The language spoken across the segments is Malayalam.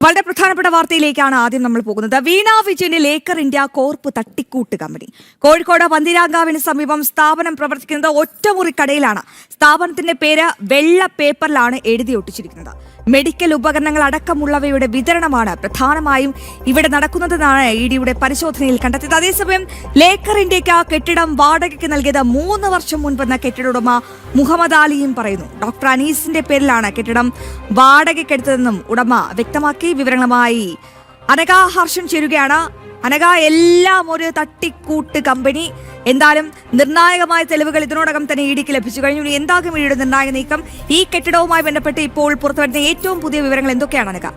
വളരെ പ്രധാനപ്പെട്ട വാർത്തയിലേക്കാണ് ആദ്യം നമ്മൾ പോകുന്നത്. വീണ വിജയന് ലേക്കർ ഇന്ത്യ കോർപ്പ് തട്ടിക്കൂട്ട് കമ്പനി. കോഴിക്കോട് പന്തീരാങ്കാവിന് സമീപം സ്ഥാപനം പ്രവർത്തിക്കുന്നത് ഒറ്റമുറി കടയിലാണ്. സ്ഥാപനത്തിന്റെ പേര് വെള്ള പേപ്പറിലാണ് എഴുതിയൊട്ടിച്ചിരിക്കുന്നത്. മെഡിക്കൽ ഉപകരണങ്ങൾ അടക്കമുള്ളവയുടെ വിതരണമാണ് പ്രധാനമായും ഇവിടെ നടക്കുന്നതെന്നാണ് ഇഡിയുടെ പരിശോധനയിൽ കണ്ടെത്തിയത്. അതേസമയം ലേക്കർ ഇന്ത്യക്ക് കെട്ടിടം വാടകയ്ക്ക് നൽകിയത് 3 വർഷം മുൻപെന്ന കെട്ടിട ഉടമ മുഹമ്മദ് അലിയും പറയുന്നു. ഡോക്ടർ അനീസിന്റെ പേരിലാണ് കെട്ടിടം വാടകയ്ക്കെടുത്തതെന്നും ഉടമ വ്യക്തമാക്കി. വിവരങ്ങളുമായി അനഘ ഹർഷൻ ചേരുകയാണ്. അനഘ, എല്ലാം ഒരു തട്ടിക്കൂട്ട് കമ്പനി. എന്തായാലും നിർണായകമായ തെളിവുകൾ ഇതിനോടകം തന്നെ ഇഡിക്ക് ലഭിച്ചു കഴിഞ്ഞു. എന്താകും ഇഡിയുടെ നിർണായക നീക്കം? ഈ കെട്ടിടവുമായി ബന്ധപ്പെട്ട് ഇപ്പോൾ പുറത്തുവരുന്ന ഏറ്റവും പുതിയ വിവരങ്ങൾ എന്തൊക്കെയാണ് അനഘ?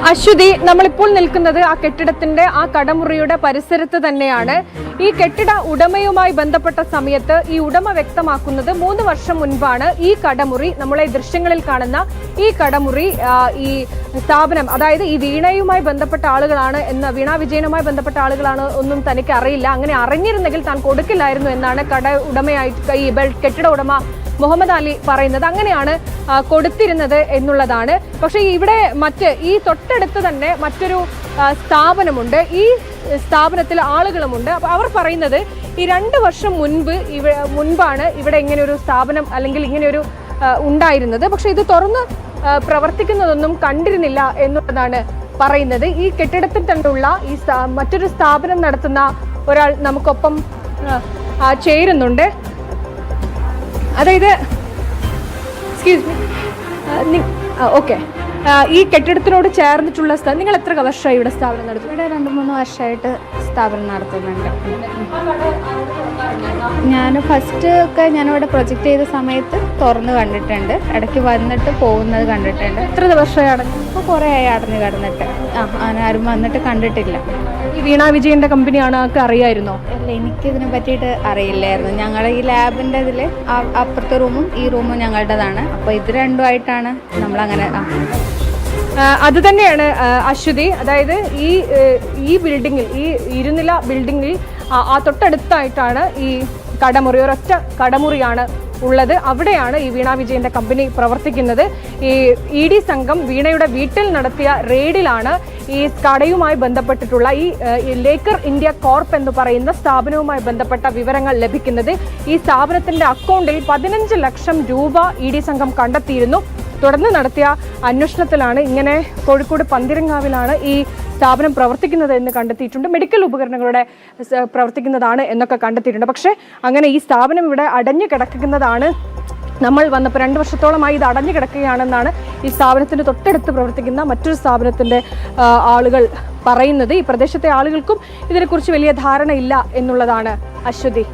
അശ്വതി, നമ്മളിപ്പോൾ നിൽക്കുന്നത് ആ കെട്ടിടത്തിന്റെ ആ കടമുറിയുടെ പരിസരത്ത് തന്നെയാണ്. ഈ കെട്ടിട ഉടമയുമായി ബന്ധപ്പെട്ട സമയത്ത് ഈ ഉടമ വ്യക്തമാക്കുന്നത് 3 വർഷം മുൻപാണ് ഈ കടമുറി, നമ്മളെ ദൃശ്യങ്ങളിൽ കാണുന്ന ഈ കടമുറി, ഈ സ്ഥാപനം, അതായത് ഈ വീണയുമായി ബന്ധപ്പെട്ട ആളുകളാണ് എന്ന്, വീണ വിജയനുമായി ബന്ധപ്പെട്ട ആളുകളാണ് ഒന്നും തനിക്ക് അറിയില്ല, അങ്ങനെ അറിഞ്ഞിരുന്നെങ്കിൽ താൻ കൊടുക്കില്ലായിരുന്നു എന്നാണ് ഈ കെട്ടിട ഉടമ മുഹമ്മദ് അലി പറയുന്നത്. അങ്ങനെയാണ് കൊടുത്തിരുന്നത് എന്നുള്ളതാണ്. പക്ഷേ ഇവിടെ ഈ തൊട്ടടുത്ത് തന്നെ മറ്റൊരു സ്ഥാപനമുണ്ട്. ഈ സ്ഥാപനത്തിൽ ആളുകളുമുണ്ട്. അപ്പോൾ അവർ പറയുന്നത് ഈ 2 വർഷം മുൻപാണ് ഇവിടെ ഇങ്ങനെ ഒരു സ്ഥാപനം അല്ലെങ്കിൽ ഇങ്ങനെയൊരു ഉണ്ടായിരുന്നത്. പക്ഷെ ഇത് തുറന്ന് പ്രവർത്തിക്കുന്നതൊന്നും കണ്ടിരുന്നില്ല എന്നുള്ളതാണ് പറയുന്നത്. ഈ കെട്ടിടത്തിൽ തന്നെയുള്ള ഈ മറ്റൊരു സ്ഥാപനം നടത്തുന്ന ഒരാൾ നമുക്കൊപ്പം ചേരുന്നുണ്ട്. അതായത് ഓക്കെ, ഈ കെട്ടിടത്തിനോട് ചേർന്നിട്ടുള്ള സ്ഥലം, നിങ്ങൾ എത്ര വർഷമായി ഇവിടെ സ്ഥാപനം നടത്തുന്നു? ഇവിടെ 2-3 വർഷമായിട്ട് സ്ഥാപനം നടത്തുന്നുണ്ട്. ഞാൻ ഫസ്റ്റ് ഒക്കെ ഞാനിവിടെ പ്രൊജക്റ്റ് ചെയ്ത സമയത്ത് തുറന്ന് കണ്ടിട്ടുണ്ട്, ഇടയ്ക്ക് വന്നിട്ട് പോകുന്നത് കണ്ടിട്ടുണ്ട്. എത്ര വർഷമായി? ഇപ്പോൾ കുറേ ആയി അടഞ്ഞു കിടന്നിട്ട്. ആരും വന്നിട്ട് കണ്ടിട്ടില്ല. ഈ വീണ വിജയന്റെ കമ്പനിയാണ്, ഒക്കെ അറിയായിരുന്നോ? അല്ല, എനിക്കിതിനെ പറ്റിയിട്ട് അറിയില്ലായിരുന്നു. ഞങ്ങളുടെ ഈ ലാബിൻ്റെ ഇതിൽ അപ്പുറത്തെ റൂമും ഈ റൂമും ഞങ്ങളുടേതാണ്. അപ്പോൾ ഇത് രണ്ടുമായിട്ടാണ് നമ്മളങ്ങനെ. അത് തന്നെയാണ് അശ്വതി. അതായത് ഈ ബിൽഡിങ്ങിൽ, ഈ ഇരുനില ബിൽഡിങ്ങിൽ ആ തൊട്ടടുത്തായിട്ടാണ് ഈ കടമുറി, ഒരൊറ്റ കടമുറിയാണ് ഉള്ളത്. അവിടെയാണ് ഈ വീണ വിജയന്റെ കമ്പനി പ്രവർത്തിക്കുന്നത്. ഈ ഇഡി സംഘം വീണയുടെ വീട്ടിൽ നടത്തിയ റെയ്ഡിലാണ് ഈ കടയുമായി ബന്ധപ്പെട്ടിട്ടുള്ള ഈ ലേക്കർ ഇന്ത്യ കോർപ്പ് എന്ന് പറയുന്ന സ്ഥാപനവുമായി ബന്ധപ്പെട്ട വിവരങ്ങൾ ലഭിക്കുന്നത്. ഈ സ്ഥാപനത്തിന്റെ അക്കൗണ്ടിൽ 15 ലക്ഷം രൂപ ഇഡി സംഘം കണ്ടെത്തിയിരുന്നു. തുടർന്ന് നടത്തിയ അന്വേഷണത്തിലാണ് ഇങ്ങനെ കോഴിക്കോട് പന്തീരങ്കാവിലാണ് ഈ സ്ഥാപനം പ്രവർത്തിക്കുന്നത് എന്ന് കണ്ടെത്തിയിട്ടുണ്ട്. മെഡിക്കൽ ഉപകരണങ്ങളുടെ പ്രവർത്തിക്കുന്നതാണ് എന്നൊക്കെ കണ്ടെത്തിയിട്ടുണ്ട്. പക്ഷേ അങ്ങനെ ഈ സ്ഥാപനം ഇവിടെ അടഞ്ഞു കിടക്കുന്നതാണ്. നമ്മൾ വന്നപ്പോൾ 2 വർഷത്തോളമായി ഇത് അടഞ്ഞു കിടക്കുകയാണെന്നാണ് ഈ സ്ഥാപനത്തിന് തൊട്ടടുത്ത് പ്രവർത്തിക്കുന്ന മറ്റൊരു സ്ഥാപനത്തിൻ്റെ ആളുകൾ പറയുന്നത്. ഈ പ്രദേശത്തെ ആളുകൾക്കും ഇതിനെക്കുറിച്ച് വലിയ ധാരണയില്ല എന്നുള്ളതാണ് അശ്വതി.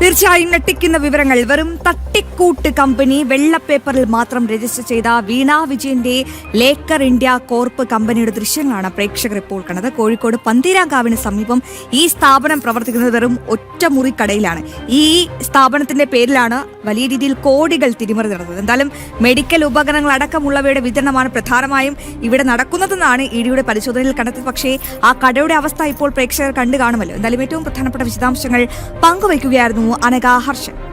തീർച്ചയായും ഞെട്ടിക്കുന്ന വിവരങ്ങൾ. വെറും തട്ടിക്കൂട്ട് കമ്പനി. വെള്ളപ്പേപ്പറിൽ മാത്രം രജിസ്റ്റർ ചെയ്ത വീണ വിജയന്റെ ലേക്കർ ഇന്ത്യ കോർപ്പ് കമ്പനിയുടെ ദൃശ്യങ്ങളാണ് പ്രേക്ഷകർ ഇപ്പോൾ കണ്ടത്. കോഴിക്കോട് പന്തീരാങ്കാവിന് സമീപം ഈ സ്ഥാപനം പ്രവർത്തിക്കുന്നത് വെറും ഒറ്റമുറി കടയിലാണ്. ഈ സ്ഥാപനത്തിന്റെ പേരിലാണ് വലിയ രീതിയിൽ കോടികൾ തിരിമറി നടന്നത്. എന്തായാലും മെഡിക്കൽ ഉപകരണങ്ങൾ അടക്കമുള്ളവയുടെ വിതരണമാണ് പ്രധാനമായും ഇവിടെ നടക്കുന്നതെന്നാണ് ഇഡിയുടെ പരിശോധനയിൽ കണ്ടെത്തിയത്. പക്ഷേ ആ കടയുടെ അവസ്ഥ ഇപ്പോൾ പ്രേക്ഷകർ കണ്ടു കാണുമല്ലോ. എന്തായാലും ഏറ്റവും പ്രധാനപ്പെട്ട വിശദാംശങ്ങൾ പങ്കുവയ്ക്കുകയായിരുന്നു അനഘ ഹർഷൻ.